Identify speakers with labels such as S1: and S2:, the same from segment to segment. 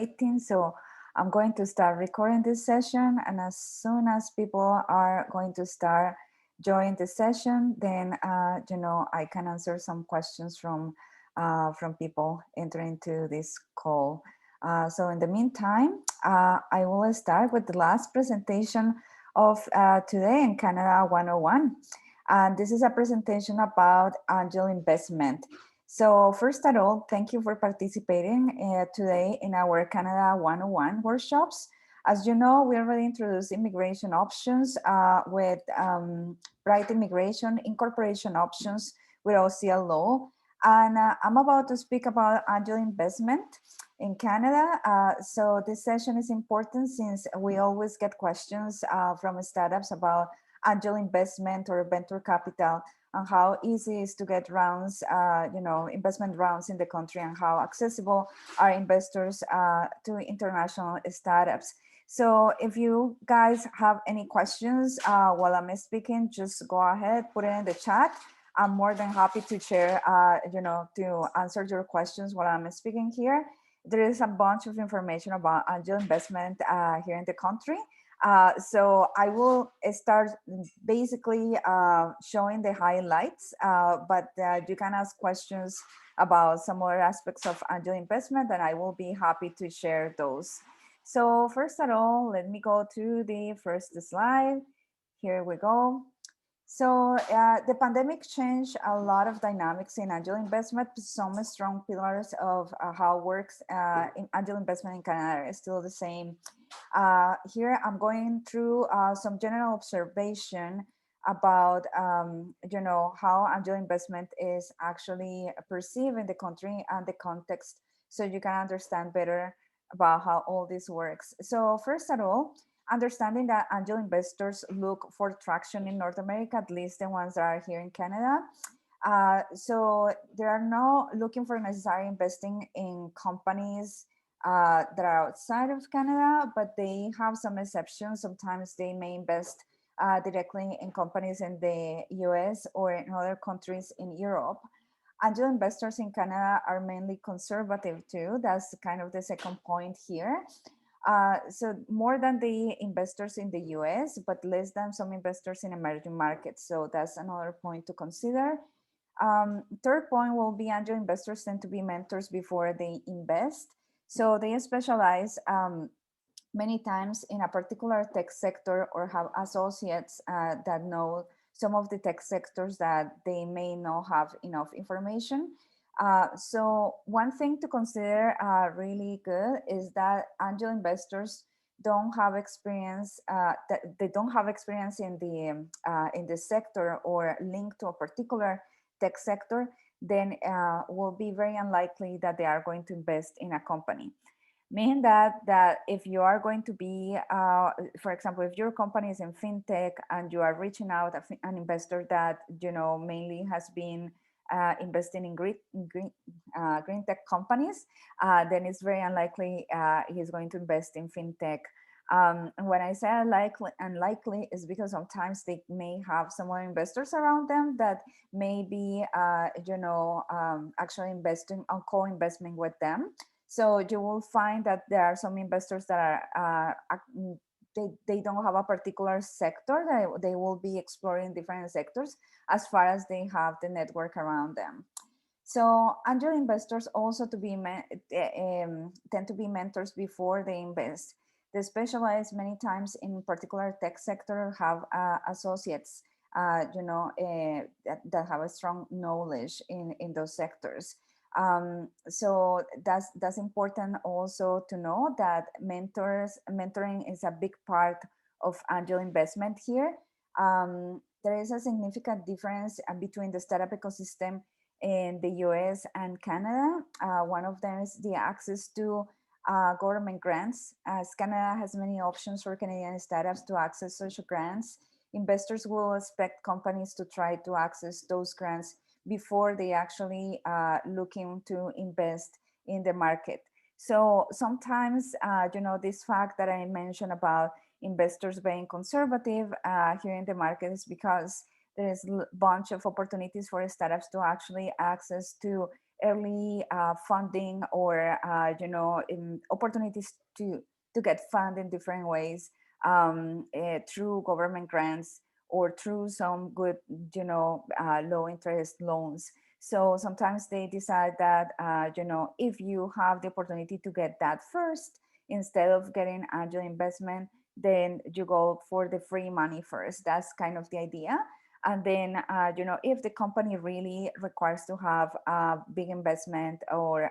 S1: waiting, so I'm going to start recording this session, and as soon as people are going to start join the session, then I can answer some questions from people entering to this call. So in the meantime, I will start with the last presentation of today in Canada 101. And this is a presentation about angel investment. So first of all, thank you for participating today in our Canada 101 workshops. As you know, we already introduced immigration options with bright immigration, incorporation options with OCL law. And I'm about to speak about angel investment in Canada. So this session is important since we always get questions from startups about angel investment or venture capital, and how easy it is to get rounds, investment rounds in the country, and how accessible are investors to international startups. So if you guys have any questions while I'm speaking, just go ahead, put it in the chat. I'm more than happy to share, to answer your questions while I'm speaking here. There is a bunch of information about angel investment here in the country. So I will start basically showing the highlights, but you can ask questions about some other aspects of angel investment, and I will be happy to share those. So first of all, let me go to the first slide. Here we go. So the pandemic changed a lot of dynamics in angel investment. Some strong pillars of how it works in angel investment in Canada is still the same. Here I'm going through some general observation about how angel investment is actually perceived in the country and the context, so you can understand better about how all this works. So first of all, understanding that angel investors look for traction in North America, at least the ones that are here in Canada. So they are not looking for necessarily investing in companies that are outside of Canada, but they have some exceptions. Sometimes they may invest directly in companies in the US or in other countries in Europe. Angel investors in Canada are mainly conservative too. That's kind of the second point here. So more than the investors in the US, but less than some investors in emerging markets. So that's another point to consider. Third point will be angel investors tend to be mentors before they invest. So they specialize many times in a particular tech sector or have associates that know some of the tech sectors that they may not have enough information. So one thing to consider really good is that angel investors don't have experience that they don't have experience in the sector or linked to a particular tech sector, then will be very unlikely that they are going to invest in a company. Meaning that if you are going to be, for example, if your company is in fintech and you are reaching out an investor that mainly has been investing in green tech companies, then it's very unlikely he's going to invest in fintech. And when I say unlikely is because sometimes they may have some other investors around them that may be, actually investing on co-investment with them. So you will find that there are some investors that are, they don't have a particular sector. They will be exploring different sectors as far as they have the network around them. So angel investors also tend to be mentors before they invest. They specialize many times in particular tech sector, have associates, that have a strong knowledge in those sectors. So that's important also to know that mentoring is a big part of angel investment here. There is a significant difference between the startup ecosystem in the US and Canada. One of them is the access to government grants. As Canada has many options for Canadian startups to access social grants, investors will expect companies to try to access those grants before they actually looking to invest in the market. So sometimes, this fact that I mentioned about investors being conservative here in the market is because there's a bunch of opportunities for startups to actually access to early funding or opportunities to get funded in different ways, through government grants or through some good low interest loans. So sometimes they decide that if you have the opportunity to get that first instead of getting angel investment, then you go for the free money first. That's kind of the idea. And then if the company really requires to have a big investment, or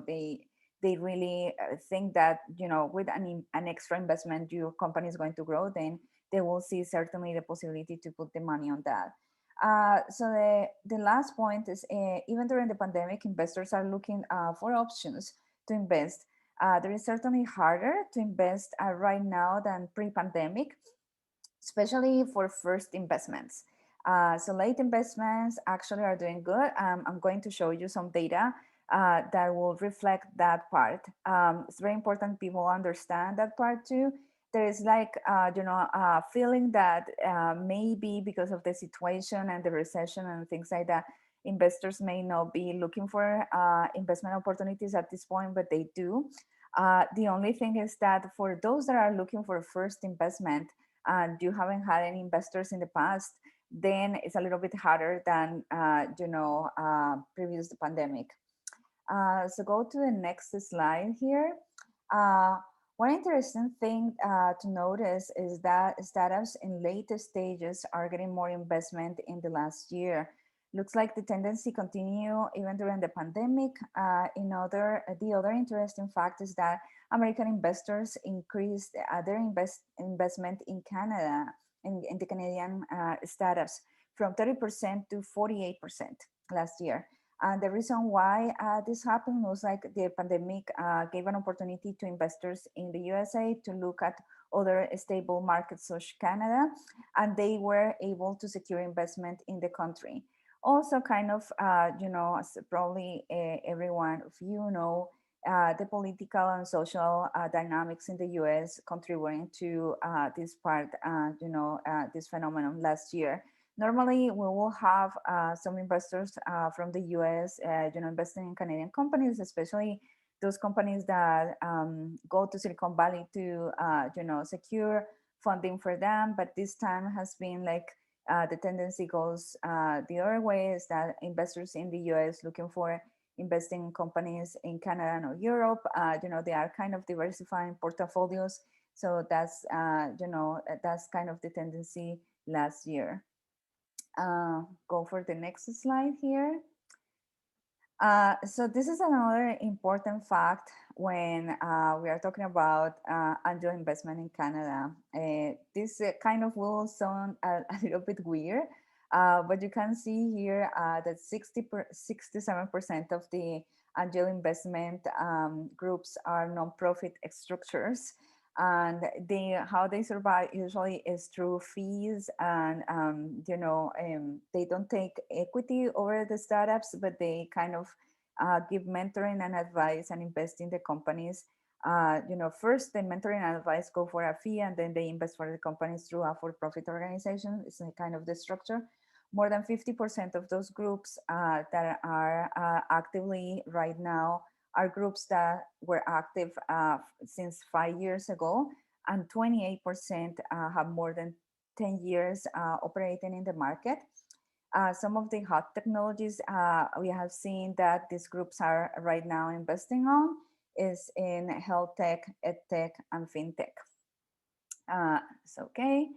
S1: they really think that with an extra investment your company is going to grow, then they will see certainly the possibility to put the money on that. So the last point is, even during the pandemic, investors are looking for options to invest. There is certainly harder to invest right now than pre-pandemic, especially for first investments. So late investments actually are doing good. I'm going to show you some data that will reflect that part. It's very important people understand that part too. There is like, a feeling that maybe because of the situation and the recession and things like that, investors may not be looking for investment opportunities at this point, but they do. The only thing is that for those that are looking for first investment, and you haven't had any investors in the past, then it's a little bit harder than previous pandemic. So go to the next slide here. One interesting thing to notice is that startups in later stages are getting more investment in the last year. Looks like the tendency continue even during the pandemic. The other interesting fact is that American investors increased their investment in Canada, in the Canadian startups, from 30% to 48% last year. And the reason why this happened was like the pandemic gave an opportunity to investors in the USA to look at other stable markets such Canada, and they were able to secure investment in the country. Also, kind of, as probably everyone of you know, the political and social dynamics in the US contributing to this part, this phenomenon last year. Normally, we will have some investors from the US, investing in Canadian companies, especially those companies that go to Silicon Valley to, secure funding for them. But this time has been like the tendency goes the other way, is that investors in the US looking for investing in companies in Canada or Europe, they are kind of diversifying portfolios. So that's, that's kind of the tendency last year. Go for the next slide here. So this is another important fact when we are talking about angel investment in Canada. This kind of will sound a little bit weird, but you can see here that 67% of the angel investment groups are nonprofit structures. And how they survive usually is through fees, and they don't take equity over the startups, but they kind of give mentoring and advice and invest in the companies. First the mentoring and advice go for a fee, and then they invest for the companies through a for-profit organization. It's a kind of the structure. More than 50% of those groups that are actively right now are groups that were active since 5 years ago, and 28% have more than 10 years operating in the market. Some of the hot technologies we have seen that these groups are right now investing on is in health tech, ed tech, and fintech. Okay.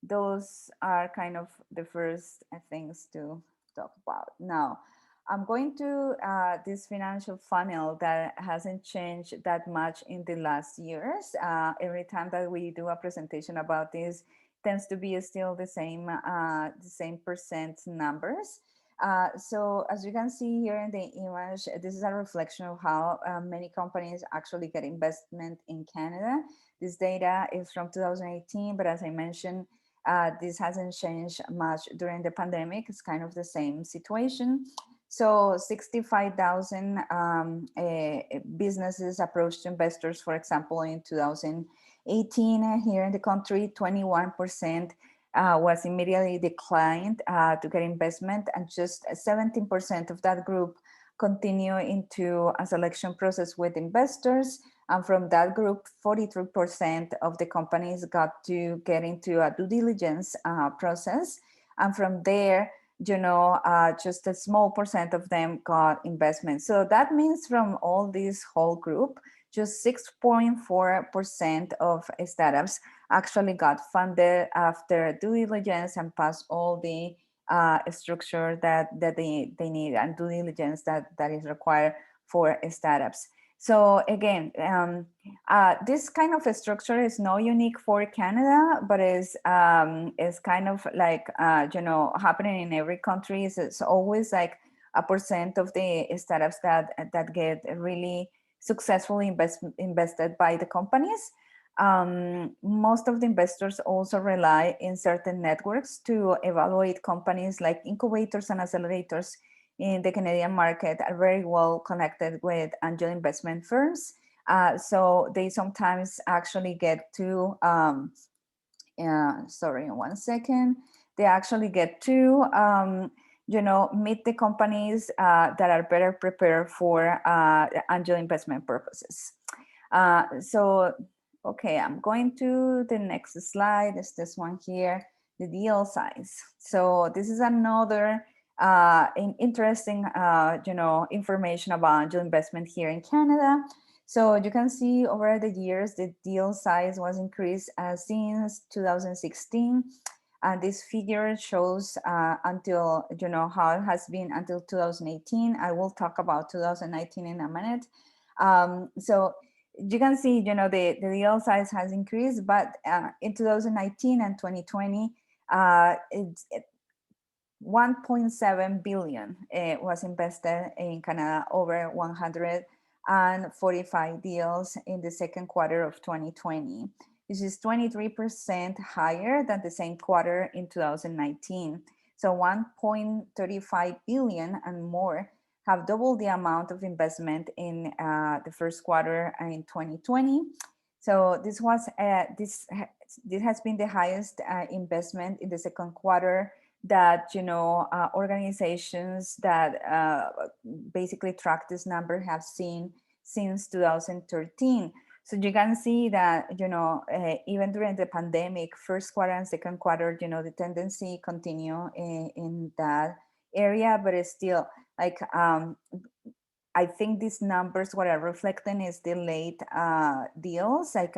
S1: Those are kind of the first things to talk about. Now, I'm going to this financial funnel that hasn't changed that much in the last years. Every time that we do a presentation about this, tends to be still the same percent numbers. So as you can see here in the image, this is a reflection of how many companies actually get investment in Canada. This data is from 2018, but as I mentioned, this hasn't changed much during the pandemic. It's kind of the same situation. So 65,000 businesses approached investors, for example, in 2018 here in the country. 21% was immediately declined to get investment, and just 17% of that group continue into a selection process with investors. And from that group, 43% of the companies got to get into a due diligence process. And from there, just a small percent of them got investment. So that means from all this whole group, just 6.4% of startups actually got funded after due diligence and passed all the structure that they need and due diligence that is required for startups. So again, this kind of a structure is not unique for Canada, but is kind of like happening in every country. So it's always like a percent of the startups that get really successfully invested by the companies. Most of the investors also rely in certain networks to evaluate companies, like incubators and accelerators in the Canadian market are very well connected with angel investment firms. So they sometimes actually get to, sorry, one second. They actually get to, meet the companies that are better prepared for angel investment purposes. So, okay, I'm going to the next slide. It's this one here, the deal size. So this is another interesting, information about angel investment here in Canada. So you can see over the years, the deal size was increased since 2016. And this figure shows until, how it has been until 2018. I will talk about 2019 in a minute. So you can see, the deal size has increased, but in 2019 and 2020, it's 1.7 billion was invested in Canada, over 145 deals in the second quarter of 2020. This is 23% higher than the same quarter in 2019. So 1.35 billion and more have doubled the amount of investment in the first quarter in 2020. So this has been the highest investment in the second quarter that organizations that basically track this number have seen since 2013. So you can see that even during the pandemic, first quarter and second quarter, the tendency continue in that area, but it's still like I think these numbers what are reflecting is the late deals, like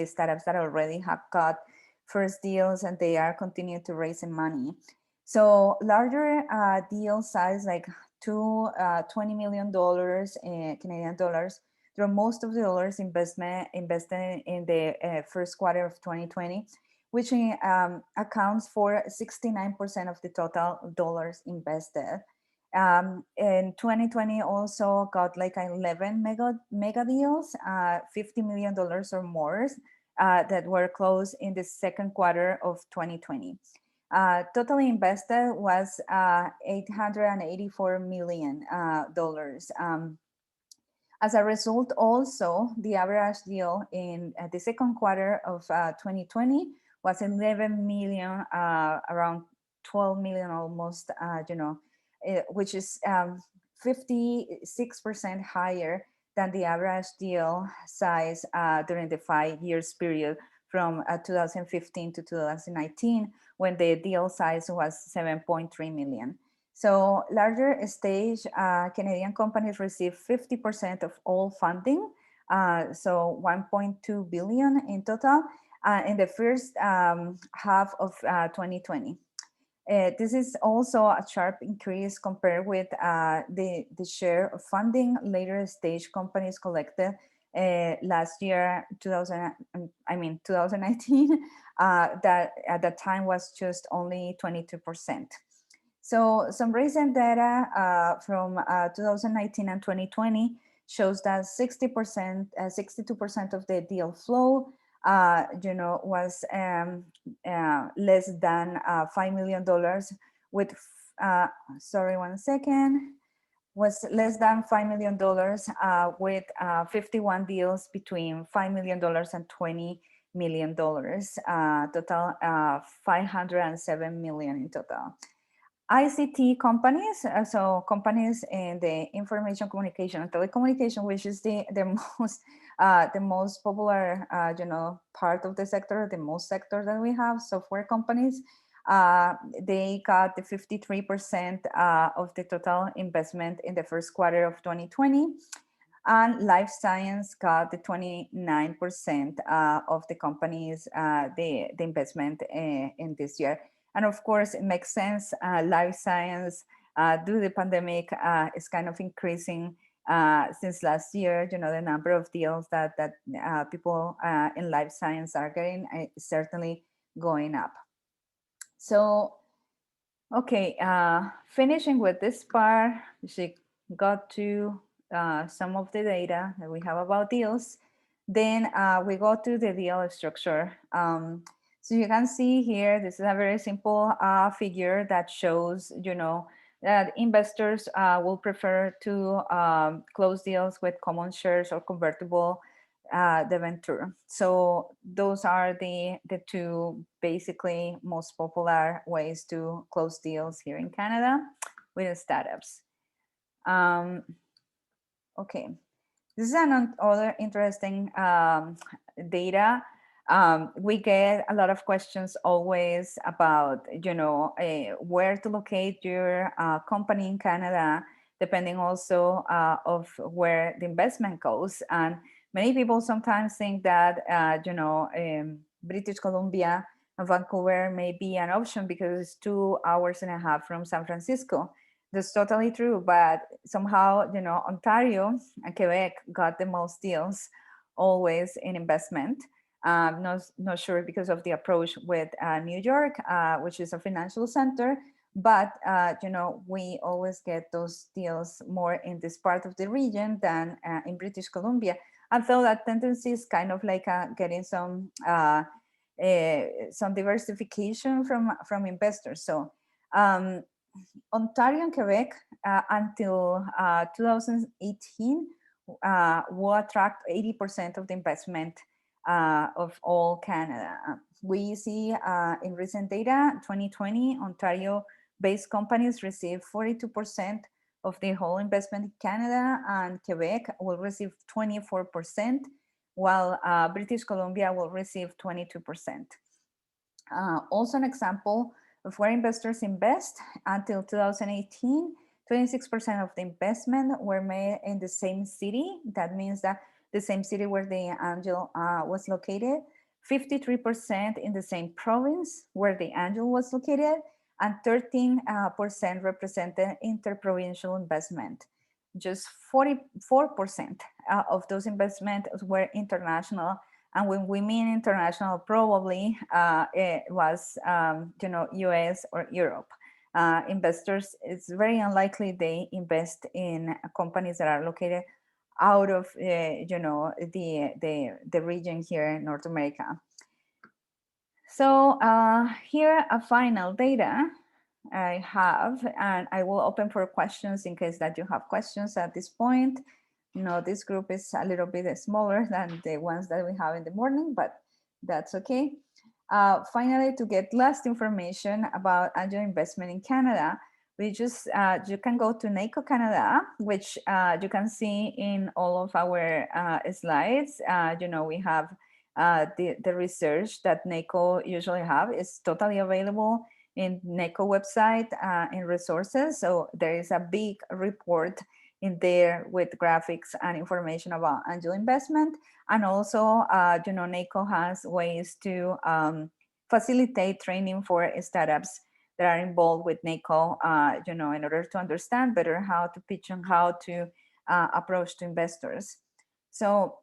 S1: startups that already have got first deals and they are continuing to raise money. So larger deal size, like $20 million Canadian dollars, there are most of the dollars invested in the first quarter of 2020, which accounts for 69% of the total dollars invested. In 2020 also got like 11 mega deals, $50 million or more that were closed in the second quarter of 2020. Totally invested was $884 million. As a result, also, the average deal in the second quarter of 2020 was 11 million, around 12 million almost, which is 56% higher than the average deal size during the 5 years period from 2015 to 2019, when the deal size was 7.3 million. So larger stage Canadian companies receive 50% of all funding, so 1.2 billion in total in the first half of 2020. This is also a sharp increase compared with the share of funding later stage companies collected last year, 2019, that at that time was just only 22%. So some recent data from 2019 and 2020 shows that 60%, 62% of the deal flow, was less than $5 million with, sorry, one second, was less than $5 million with 51 deals between $5 million and $20 million, total 507 million in total. ICT companies, so companies in the information communication and telecommunication, which is the most popular, part of the sector, the most sector that we have, software companies. They got the 53% of the total investment in the first quarter of 2020. And life science got the 29% of the companies, the investment in this year. And of course, it makes sense. Life science, due to the pandemic, is kind of increasing since last year. The number of deals that people in life science are getting is certainly going up. So, okay, finishing with this part, she got to some of the data that we have about deals. Then we go to the deal structure. So you can see here, this is a very simple figure that shows, that investors will prefer to close deals with common shares or convertible debenture. So those are the two basically most popular ways to close deals here in Canada with startups. Okay, this is another interesting data. We get a lot of questions always about, where to locate your company in Canada, depending also of where the investment goes. And many people sometimes think that, British Columbia and Vancouver may be an option because it's 2.5 hours from San Francisco. That's totally true, but somehow, Ontario and Quebec got the most deals always in investment. Not sure because of the approach with New York, which is a financial center, but we always get those deals more in this part of the region than in British Columbia. And so that tendency is kind of like getting some diversification from investors. So Ontario and Quebec until 2018 will attract 80% of the investment of all Canada. We see in recent data, 2020, Ontario-based companies receive 42% of the whole investment in Canada, and Quebec will receive 24%, while British Columbia will receive 22%. Also an example of where investors invest, until 2018, 26% of the investment were made in the same city. That means that the same city where the angel was located, 53% in the same province where the angel was located, and 13% represented interprovincial investment. Just 44% of those investments were international. And when we mean international, probably it was, US or Europe. Investors, it's very unlikely they invest in companies that are located out of, the region here in North America. So here a final data I have, and I will open for questions in case that you have questions at this point. This group is a little bit smaller than the ones that we have in the morning, but that's okay. Finally, to get last information about angel investment in Canada, we just, you can go to NACO Canada, which you can see in all of our slides. We have the research that NACO usually have is totally available in NACO website in resources. So there is a big report in there with graphics and information about angel investment. And also, NACO has ways to facilitate training for startups that are involved with NACO, in order to understand better how to pitch and how to approach to investors. So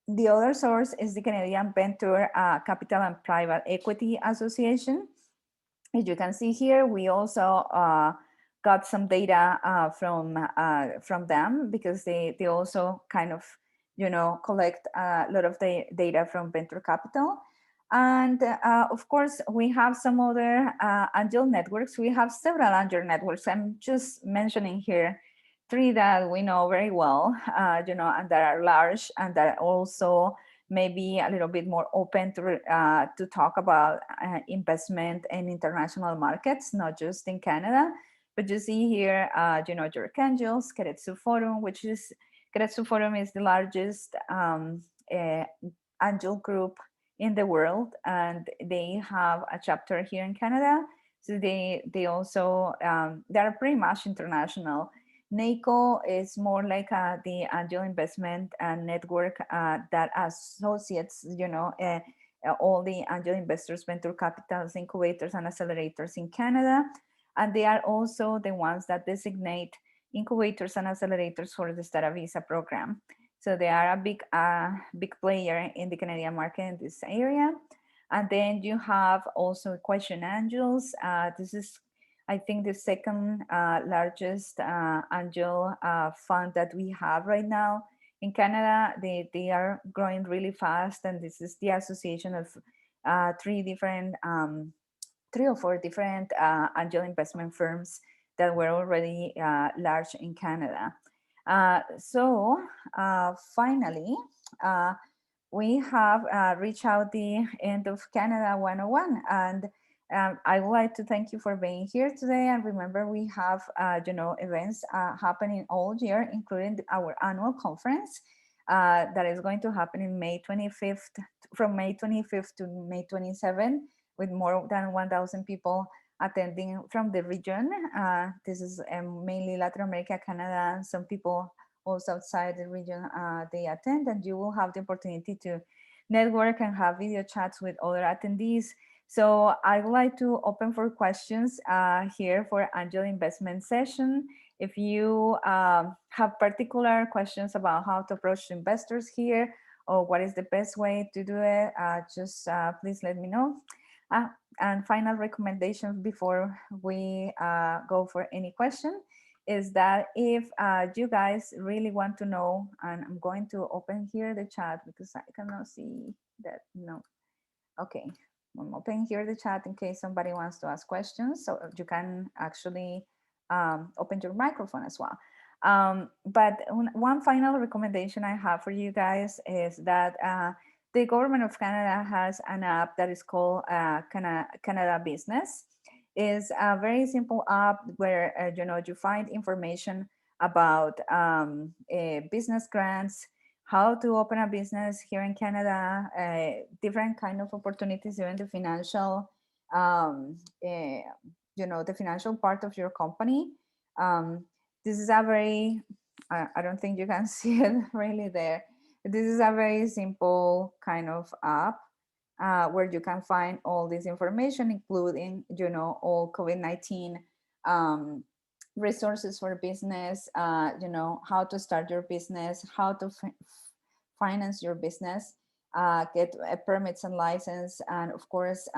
S1: the other source is the Canadian Venture Capital and Private Equity Association. As you can see here, we also got some data from them, because they also kind of, collect a lot of the data from venture capital. And of course, we have some other angel networks. We have several angel networks. I'm just mentioning here 3 that we know very well, and that are large and that also, maybe a little bit more open to talk about investment in international markets, not just in Canada. But you see here, York Angels, Keiretsu Forum, which is Keiretsu Forum is the largest uh, angel group in the world, and they have a chapter here in Canada. So they also they're pretty much international. NACO is more like the angel investment network that associates, all the angel investors, venture capitals, incubators, and accelerators in Canada. And they are also the ones that designate incubators and accelerators for the Stara Visa program. So they are a big player in the Canadian market in this area. And then you have also Equation Angels. This is, I think, the second largest angel fund that we have right now in Canada. They are growing really fast, and this is the association of three or four different angel investment firms that were already large in Canada. Finally, we have reached out the end of Canada 101, and I would like to thank you for being here today. And remember, we have events happening all year, including our annual conference that is going to happen in May 25th, from May 25th to May 27th, with more than 1,000 people attending from the region. This is mainly Latin America, Canada, and some people also outside the region they attend, and you will have the opportunity to network and have video chats with other attendees. So I would like to open for questions here for Angel Investment session. If you have particular questions about how to approach investors here, or what is the best way to do it, just please let me know. And final recommendation before we go for any question is that if you guys really want to know, and I'm going to open here the chat because I cannot see that, no. Okay, I'm opening here the chat in case somebody wants to ask questions, so you can actually open your microphone as well. But one final recommendation I have for you guys is that the government of Canada has an app that is called Canada Business. It's a very simple app where you find information about business grants, how to open a business here in Canada, different kind of opportunities, even the financial, the financial part of your company. This is a very, I don't think you can see it really there. This is a very simple kind of app where you can find all this information, including, all COVID-19 resources for business, how to start your business, how to finance your business, get permits and license, and of course,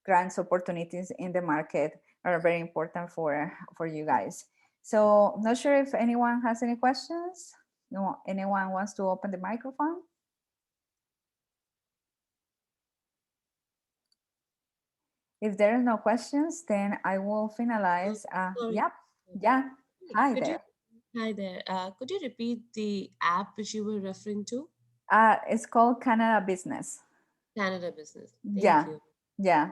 S1: grants opportunities in the market are very important for you guys. So not sure if anyone has any questions. No, anyone wants to open the microphone? If there are no questions, then I will finalize.
S2: Sorry.
S1: Yep. Yeah. Hi
S2: Could you,
S1: there.
S2: hi there. Could you repeat the app which you were referring to?
S1: It's called Canada Business.
S2: Canada Business. Thank
S1: Yeah.
S2: you.
S1: Yeah.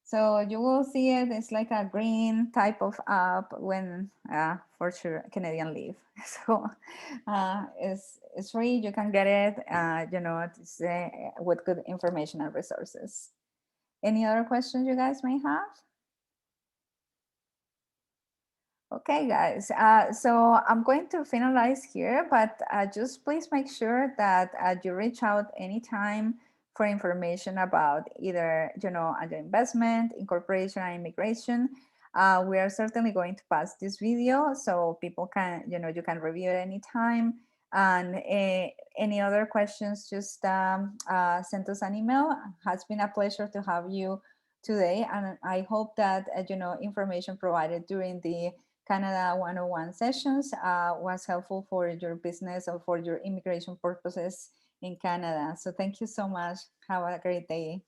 S1: So you will see it. It's like a green type of app when, for sure, Canadian Leaf. So it's free. You can get it. It's with good information and resources. Any other questions you guys may have? Okay, guys. So I'm going to finalize here, but just please make sure that you reach out anytime for information about either, under investment, incorporation, and immigration. We are certainly going to pass this video so people can, you can review it anytime. And any other questions, just send us an email. It has been a pleasure to have you today, and I hope that information provided during the Canada 101 sessions was helpful for your business or for your immigration purposes in Canada. So thank you so much. Have a great day.